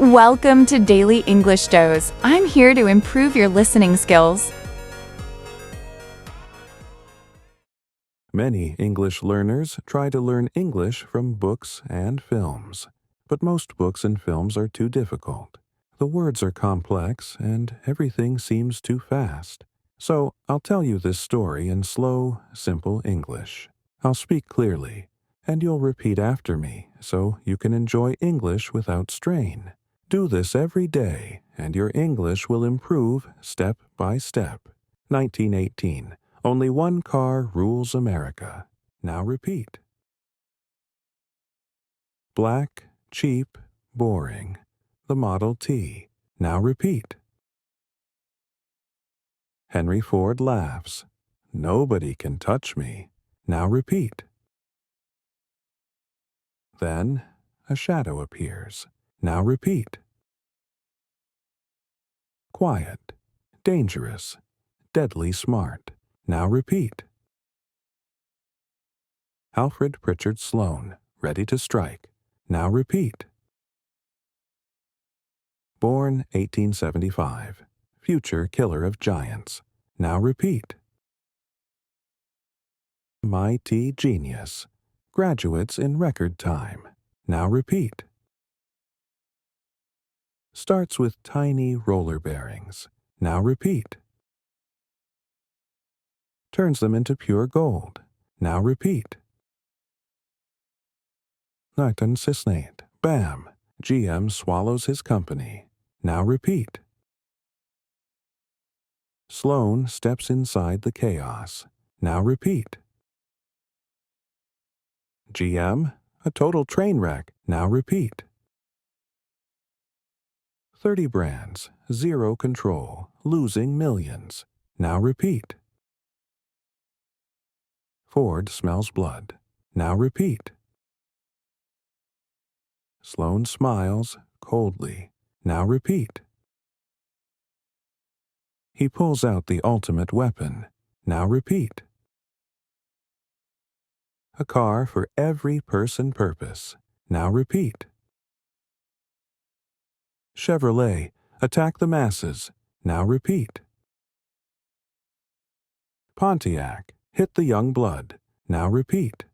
Welcome to Daily English Dose. I'm here to improve your listening skills. Many English learners try to learn English from books and films. But most books and films are too difficult. The words are complex and everything seems too fast. So I'll tell you this story in slow, simple English. I'll speak clearly, and you'll repeat after me so you can enjoy English without strain. Do this every day, and your English will improve step by step. 1918. Only one car rules America. Now repeat. Black, cheap, boring. The Model T. Now repeat. Henry Ford laughs. Nobody can touch me. Now repeat. Then a shadow appears. Now repeat. Quiet, dangerous, deadly smart. Now repeat. Alfred Sloan, ready to strike. Now repeat. Born 1875, future killer of giants. Now repeat. MIT genius, graduates in record time. Now repeat. Starts with tiny roller bearings. Now repeat. Turns them into pure gold. Now repeat. Nachten Cisnate. Bam! GM swallows his company. Now repeat. Sloan steps inside the chaos. Now repeat. GM, a total train wreck. Now repeat. 30 brands, zero control, losing millions. Now repeat. Ford smells blood. Now repeat. Sloan smiles coldly. Now repeat. He pulls out the ultimate weapon. Now repeat. A car for every person purpose. Now repeat. Chevrolet, attack the masses. Now repeat. Pontiac, hit the young blood. Now repeat.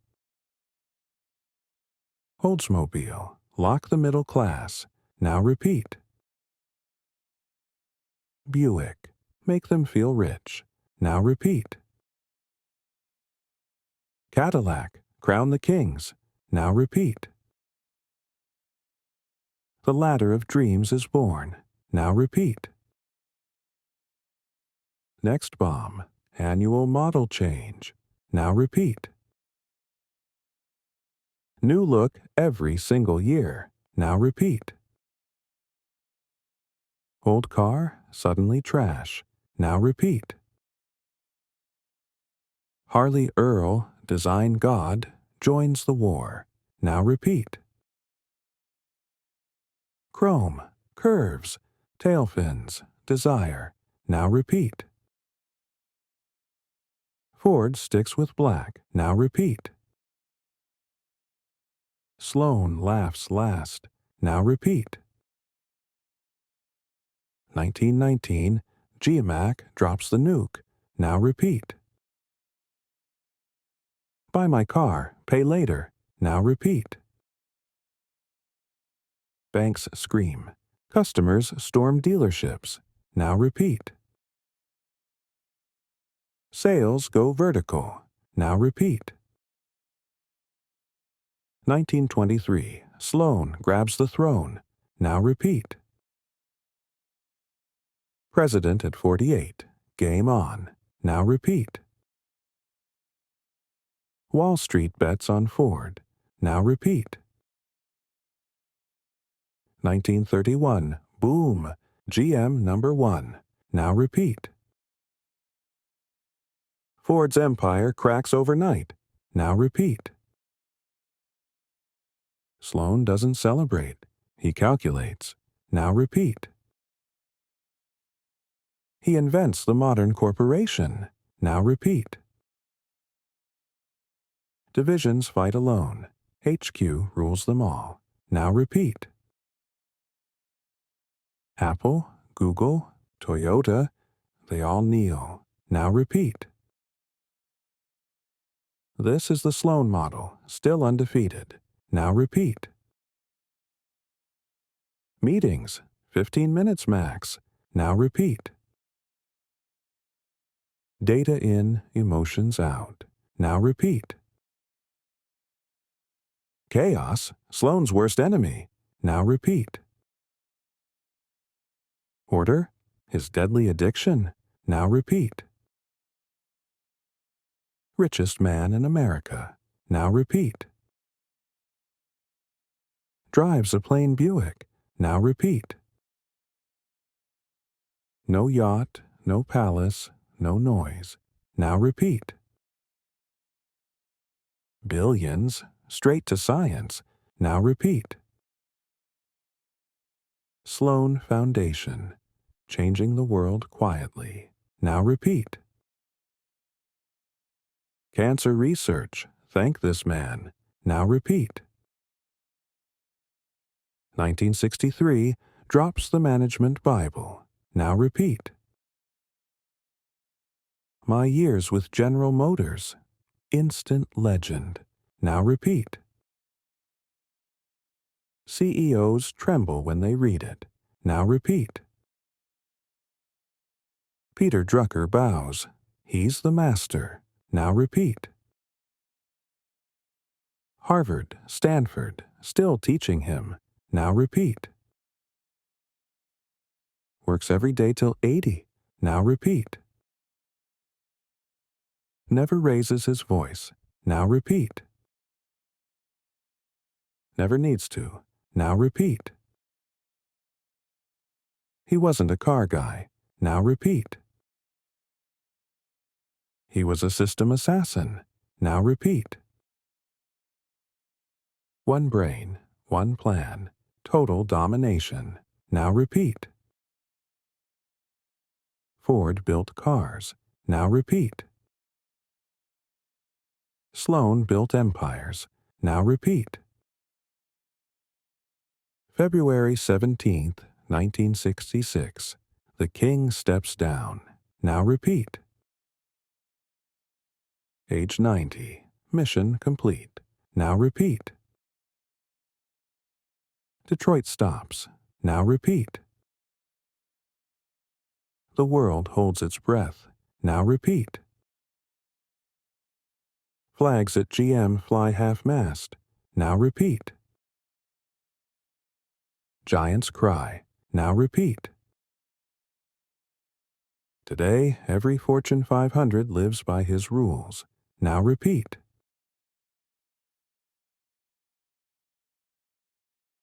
Oldsmobile, lock the middle class. Now repeat. Buick, make them feel rich. Now repeat. Cadillac, crown the kings. Now repeat. The ladder of dreams is born. Now repeat. Next bomb, annual model change. Now repeat. New look every single year. Now repeat. Old car, suddenly trash. Now repeat. Harley Earl, design god, joins the war. Now repeat. Chrome, curves, tail fins, desire. Now repeat. Ford sticks with black. Now repeat. Sloan laughs last. Now repeat. 1919, GMAC drops the nuke. Now repeat. Buy my car, pay later. Now repeat. Banks scream. Customers storm dealerships. Now repeat. Sales go vertical. Now repeat. 1923. Sloan grabs the throne. Now repeat. President at 48. Game on. Now repeat. Wall Street bets on Ford. Now repeat. 1931. Boom! GM #1. Now repeat. Ford's empire cracks overnight. Now repeat. Sloan doesn't celebrate. He calculates. Now repeat. He invents the modern corporation. Now repeat. Divisions fight alone. HQ rules them all. Now repeat. Apple, Google, Toyota, they all kneel. Now repeat. This is the Sloan model, still undefeated. Now repeat. Meetings, 15 minutes max. Now repeat. Data in, emotions out. Now repeat. Chaos, Sloan's worst enemy. Now repeat. Order, his deadly addiction. Now repeat. Richest man in America. Now repeat. Drives a plain Buick. Now repeat. No yacht, no palace, no noise. Now repeat. Billions, straight to science. Now repeat. Sloan Foundation, changing the world quietly. Now repeat. Cancer research, thank this man. Now repeat. 1963, drops the management Bible. Now repeat. My years with General Motors, instant legend. Now repeat. CEOs tremble when they read it. Now repeat. Peter Drucker bows. He's the master. Now repeat. Harvard, Stanford, still teaching him. Now repeat. Works every day till 80. Now repeat. Never raises his voice. Now repeat. Never needs to. Now repeat. He wasn't a car guy. Now repeat. He was a system assassin. Now repeat. One brain, one plan, total domination. Now repeat. Ford built cars. Now repeat. Sloan built empires. Now repeat. February 17th, 1966. The king steps down. Now repeat. Age 90. Mission complete. Now repeat. Detroit stops. Now repeat. The world holds its breath. Now repeat. Flags at GM fly half-mast. Now repeat. Giants cry. Now repeat. Today, every Fortune 500 lives by his rules. Now repeat.